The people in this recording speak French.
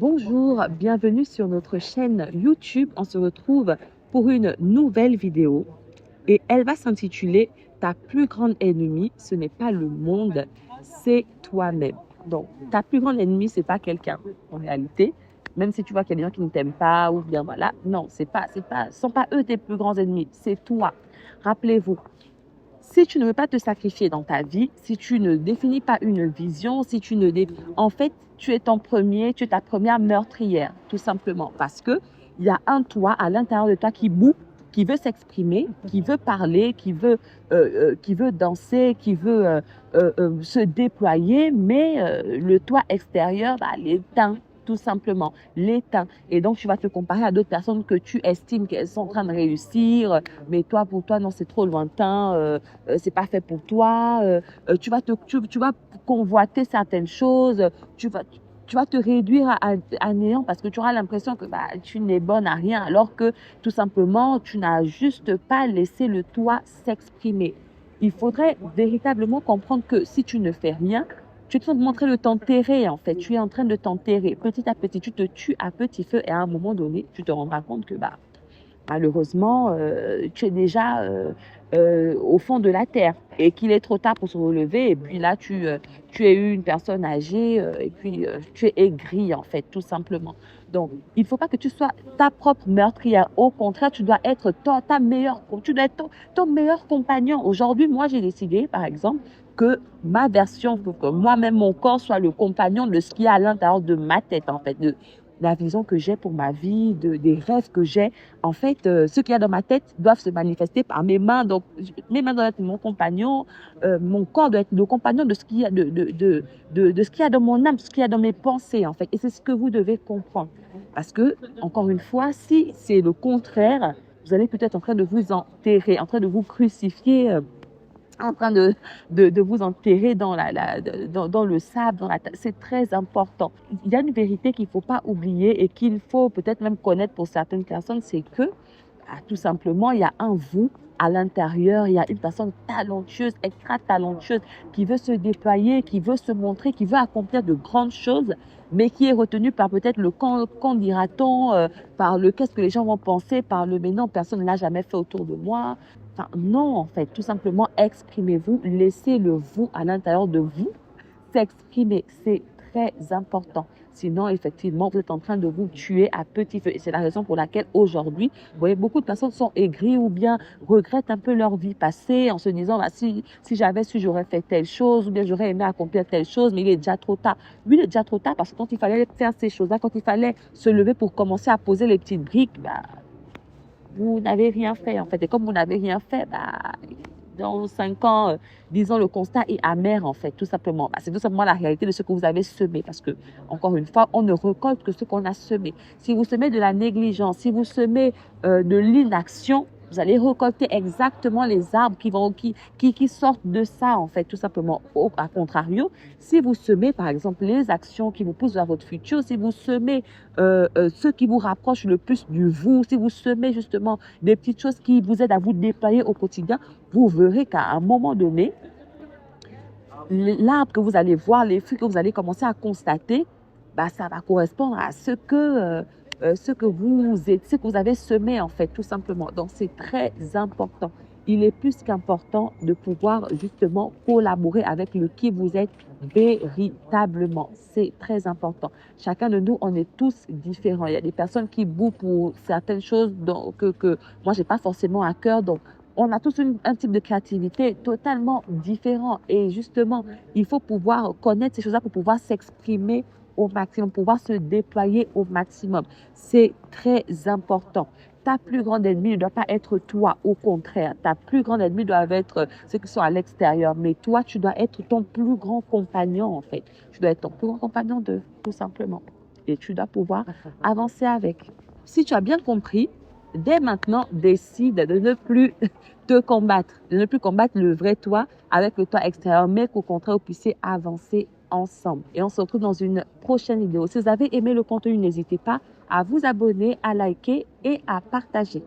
Bonjour, bienvenue sur notre chaîne YouTube. On se retrouve pour une nouvelle vidéo et elle va s'intituler Ta plus grande ennemie, ce n'est pas le monde, c'est toi-même. Donc, ta plus grande ennemie, c'est pas quelqu'un en réalité. Même si tu vois qu'il y a des gens qui ne t'aiment pas ou bien voilà, non, ce sont pas eux tes plus grands ennemis, c'est toi. Rappelez-vous, si tu ne veux pas te sacrifier dans ta vie, si tu ne définis pas une vision, si tu ne en fait, tu es tu es ta première meurtrière, tout simplement, parce que il y a un toi à l'intérieur de toi qui bout, qui veut s'exprimer, qui veut parler, qui veut danser, qui veut se déployer, mais le toi extérieur, bah, l'éteint, tout simplement, l'éteint. Et donc, tu vas te comparer à d'autres personnes que tu estimes qu'elles sont en train de réussir, mais toi, pour toi, non, c'est trop lointain. C'est pas fait pour toi, tu vas convoiter certaines choses, tu vas te réduire à néant parce que tu auras l'impression que bah, tu n'es bonne à rien alors que tout simplement, tu n'as juste pas laissé le toi s'exprimer. Il faudrait véritablement comprendre que si tu ne fais rien, tu es en train de montrer de t'enterrer en fait. Tu es en train de t'enterrer. Petit à petit, tu te tues à petit feu et à un moment donné, tu te rendras compte que bah, malheureusement, tu es déjà au fond de la terre et qu'il est trop tard pour se relever. Et puis là, tu es une personne âgée et puis tu es aigri, en fait, tout simplement. Donc, il ne faut pas que tu sois ta propre meurtrière. Au contraire, tu dois être tu dois être ton meilleur compagnon. Aujourd'hui, moi, j'ai décidé, par exemple, que ma version, que moi-même, mon corps soit le compagnon de ce qui est à l'intérieur de ma tête, en fait, de la vision que j'ai pour ma vie, des rêves que j'ai. En fait, ce qu'il y a dans ma tête doivent se manifester par mes mains. Donc, mes mains doivent être mon compagnon, mon corps doit être le compagnon de ce qu'il y a, de ce qu'il y a dans mon âme, ce qu'il y a dans mes pensées, en fait. Et c'est ce que vous devez comprendre. Parce que, encore une fois, si c'est le contraire, vous allez peut-être en train de vous enterrer, en train de vous crucifier. En train de vous enterrer dans le sable, dans la terre. C'est très important. Il y a une vérité qu'il ne faut pas oublier et qu'il faut peut-être même connaître pour certaines personnes, c'est que tout simplement, il y a un vous à l'intérieur, il y a une personne talentueuse, extra talentueuse, qui veut se déployer, qui veut se montrer, qui veut accomplir de grandes choses, mais qui est retenue par peut-être le quand dira-t-on, par le qu'est-ce que les gens vont penser, par le mais non, personne ne l'a jamais fait autour de moi. Enfin, non, en fait, tout simplement, exprimez-vous, laissez le vous à l'intérieur de vous s'exprimer. C'est très important. Sinon, effectivement, vous êtes en train de vous tuer à petit feu. Et c'est la raison pour laquelle aujourd'hui, vous voyez, beaucoup de personnes sont aigries ou bien regrettent un peu leur vie passée en se disant, bah, si j'avais su, j'aurais fait telle chose ou bien j'aurais aimé accomplir telle chose, mais il est déjà trop tard. Oui, il est déjà trop tard parce que quand il fallait faire ces choses-là, quand il fallait se lever pour commencer à poser les petites briques, bah, vous n'avez rien fait en fait. Et comme vous n'avez rien fait, bah, dans 5 ans, disons, le constat est amer en fait, tout simplement. Bah, c'est tout simplement la réalité de ce que vous avez semé parce que, encore une fois, on ne récolte que ce qu'on a semé. Si vous semez de la négligence, si vous semez de l'inaction, vous allez récolter exactement les arbres qui sortent de ça, en fait, tout simplement. À contrario, si vous semez, par exemple, les actions qui vous poussent vers votre futur, si vous semez ce qui vous rapproche le plus du vous, si vous semez justement des petites choses qui vous aident à vous déployer au quotidien, vous verrez qu'à un moment donné, l'arbre que vous allez voir, les fruits que vous allez commencer à constater, bah, ça va correspondre à ce que vous avez semé en fait, tout simplement. Donc, c'est très important. Il est plus qu'important de pouvoir justement collaborer avec le qui vous êtes véritablement. C'est très important. Chacun de nous, on est tous différents. Il y a des personnes qui bouent pour certaines choses que moi, j'ai pas forcément à cœur. Donc, on a tous un type de créativité totalement différent. Et justement, il faut pouvoir connaître ces choses-là pour pouvoir s'exprimer au maximum, pouvoir se déployer au maximum. C'est très important. Ta plus grande ennemie ne doit pas être toi, au contraire. Ta plus grande ennemie doit être ceux qui sont à l'extérieur. Mais toi, tu dois être ton plus grand compagnon, en fait. Tu dois être ton plus grand compagnon tout simplement. Et tu dois pouvoir avancer avec. Si tu as bien compris, dès maintenant, décide de ne plus te combattre, de ne plus combattre le vrai toi avec le toi extérieur, mais qu'au contraire, vous puissiez avancer ensemble. Et on se retrouve dans une prochaine vidéo. Si vous avez aimé le contenu, n'hésitez pas à vous abonner, à liker et à partager.